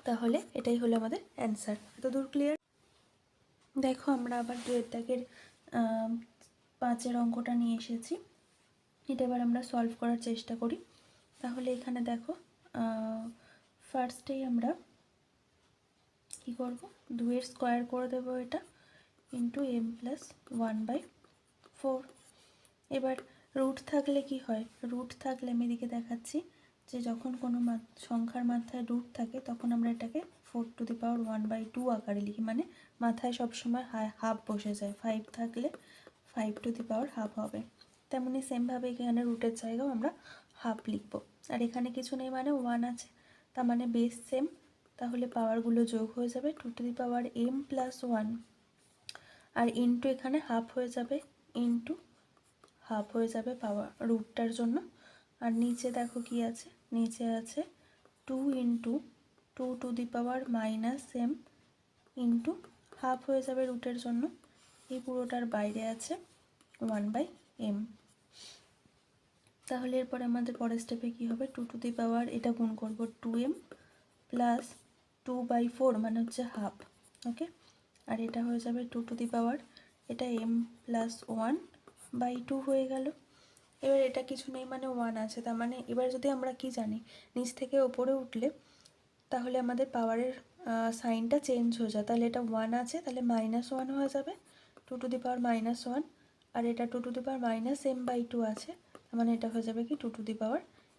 তাহলে এটাই হলো আমাদের অ্যান্সার। এতদূর ক্লিয়ার? দেখো আমরা আবার 2 দাগের 5 অঙ্কটা নিয়ে এসেছি। এটা এবার আমরা সলভ করার চেষ্টা করি। তাহলে এখানে দেখো ফার্স্টেই আমরা কি করব, 2 এর স্কোয়ার করে দেবো এটা ইন্টু m প্লাস 1/4। এবার রুট থাকলে কি হয়, রুট থাকলে আমি এদিকে দেখাচ্ছি যে যখন কোনো সংখ্যার মাথায় রুট থাকে তখন আমরা এটাকে 4⁻1/2 আকারে লিখি, মানে মাথায় সবসময় হাফ বসে যায়। 5 থাকলে 5⁻½ হবে। তেমনি সেমভাবে এখানে রুটের জায়গাও আমরা হাফ লিখব। আর এখানে কিছু নেই মানে 1 আছে, তার মানে বেস সেম, তাহলে পাওয়ারগুলো যোগ হয়ে যাবে 2m প্লাস 1 আর ইন্টু এখানে হাফ হয়ে যাবে, ইন্টু হাফ হয়ে যাবে পাওয়ার রুটটার জন্য। আর নিচে দেখো কি আছে, নিচে আছে 2 ইন্টু 2⁻−m ইন্টু হাফ হয়ে যাবে রুটের জন্য। এই পুরোটার বাইরে আছে 1/m। তাহলে এরপর আমাদের পরের স্টেপে কী হবে, 2 এটা গুণ করব 2m প্লাস 2/4 মানে হচ্ছে হাফ, ওকে। আর এটা হয়ে যাবে 2 এটা m প্লাস 1/2 হয়ে গেল। এবার এটা কিছু নেই মানে 1 আছে, তার মানে এবার যদি আমরা কি জানি, নিচ থেকে ওপরে উঠলে তাহলে আমাদের পাওয়ারের সাইনটা চেঞ্জ হয়ে যায়। তাহলে এটা 1 আছে, তাহলে -1 হয়ে যাবে 2⁻−1। আর এটা 2⁻m/2 আছে, তার মানে এটা হয়ে যাবে কি 2⁻m²।